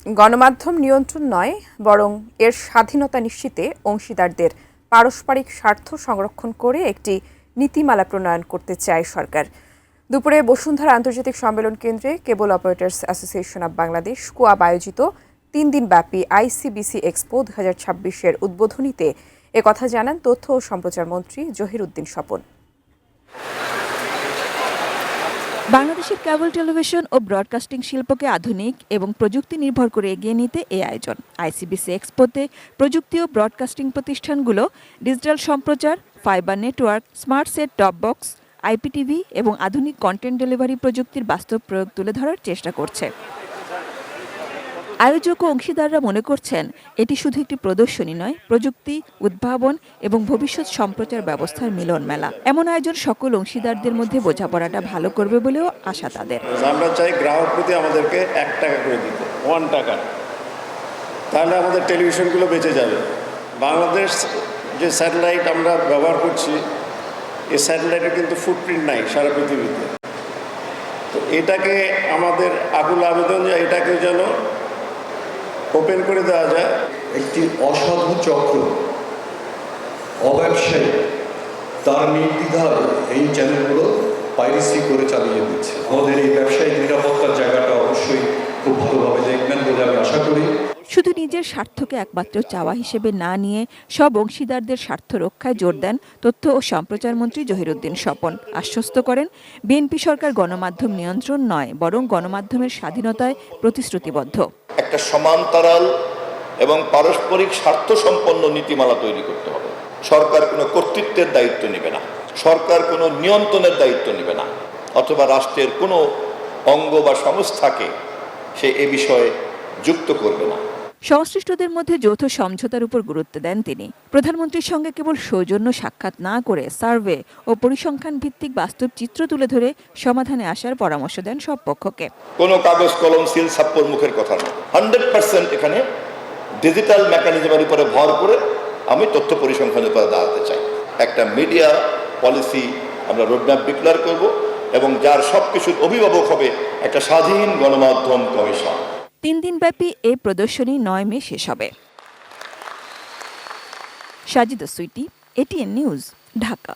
গণমাধ্যম নিয়ন্ত্রণ নয়, বরং এর স্বাধীনতা নিশ্চিতে অংশীদারদের পারস্পরিক স্বার্থ সংরক্ষণ করে একটি নীতিমালা প্রণয়ন করতে চায় সরকার। দুপুরে বসুন্ধরা আন্তর্জাতিক সম্মেলন কেন্দ্রে কেবল অপারেটর্স অ্যাসোসিয়েশন অব বাংলাদেশ কোয়াব আয়োজিত 3 দিনব্যাপী আইসিবিসি এক্সপো 2026-এর উদ্বোধনীতে একথা জানান তথ্য ও সম্প্রচার মন্ত্রী জহিরুদ্দিন স্বপন। বাংলাদেশের কেবল টেলিভিশন ও ব্রডকাস্টিং শিল্পকে আধুনিক এবং প্রযুক্তি নির্ভর করে এগিয়ে নিতে এই আয়োজন। আইসিবিসি এক্সপোতে প্রযুক্তি ও ব্রডকাস্টিং প্রতিষ্ঠানগুলো ডিজিটাল সম্প্রচার, fibre network, smart set top box, IPTV এবং আধুনিক কন্টেন্ট ডেলিভারি প্রযুক্তির বাস্তব প্রয়োগ তুলে ধরার চেষ্টা করছে। আয়োজক ও অংশীদাররা মনে করছেন এটি শুধু একটি প্রদর্শনী নয়, প্রযুক্তি, উদ্ভাবন এবং ভবিষ্যৎ সম্প্রচার ব্যবস্থার মিলন মেলা। এমন আয়োজন সকল অংশীদারদের মধ্যে বোঝাপড়াটা ভালো করবে বলেও আশা তাদের। আমরা চাই গ্রাহক প্রতি আমাদেরকে 1 টাকা করে দিতে, 1 টাকা, তাহলে আমাদের টেলিভিশনগুলো বেঁচে যাবে। বাংলাদেশ যে স্যাটেলাইট আমরা ব্যবহার করছি, এই স্যাটেলাইটের কিন্তু ফুটপ্রিন্ট নাই সারা পৃথিবীতে। তো এটাকে আমাদের আকুল আবেদন যে এটাকে যেন ওপেন করে দেওয়া যায়। একটি অসাধু চক্র, অব্যবসায়ী, তার নির্দ্বিধায় এই চ্যানেলগুলো পাইরেসি করে চালিয়ে দিচ্ছে। আমাদের এই ব্যবসায়িক নিরাপত্তার জায়গাটা অবশ্যই খুব ভালোভাবে দেখবেন বলে আমি আশা করি। শুধু নিজের স্বার্থকে একমাত্র চাওয়া হিসেবে না নিয়ে সব অংশীদারদের স্বার্থ রক্ষায় জোর দেন তথ্য ও সম্প্রচার মন্ত্রী জহিরুদ্দিন স্বপন। আশ্বস্ত করেন বিএনপি সরকার গণমাধ্যম নিয়ন্ত্রণ নয়, বরং গণমাধ্যমের স্বাধীনতায় প্রতিশ্রুতিবদ্ধ। একটা সমান্তরাল এবং পারস্পরিক স্বার্থ সম্পন্ন নীতিমালা তৈরি করতে হবে। সরকার কোনো কর্তৃত্বের দায়িত্ব নেবে না, সরকার কোনো নিয়ন্ত্রণের দায়িত্ব নেবে না, অথবা রাষ্ট্রের কোনো অঙ্গ বা সংস্থাকে সে এ বিষয়ে যুক্ত করবে না। সংশ্লিষ্টদের মধ্যে যৌথ সমঝোতার উপর গুরুত্ব দেন তিনি। প্রধানমন্ত্রীর সঙ্গে কেবল সৌজন্য সাক্ষাৎ না করে সার্ভে ও পরিসংখ্যান ভিত্তিক বাস্তব চিত্র তুলে ধরে সমাধানে আসার পরামর্শ দেন সব পক্ষকে। কোনো কাগজ কলম সিল ছাপ্পর মুখের কথা না, 100% এখানে ডিজিটাল মেকানিজমের উপরে ভর করে আমি তথ্য পরিসংখ্যানের উপরে দাঁড়াতে চাই। একটা মিডিয়া পলিসি আমরা রোডম্যাপ ডিক্লেয়ার করব এবং যার সবকিছুর অভিভাবক হবে একটা স্বাধীন গণমাধ্যম কমিশন। 3 দিনব্যাপী এই প্রদর্শনী 9 মে শেষ হবে। Sajida Sweety, ATN news, Dhaka.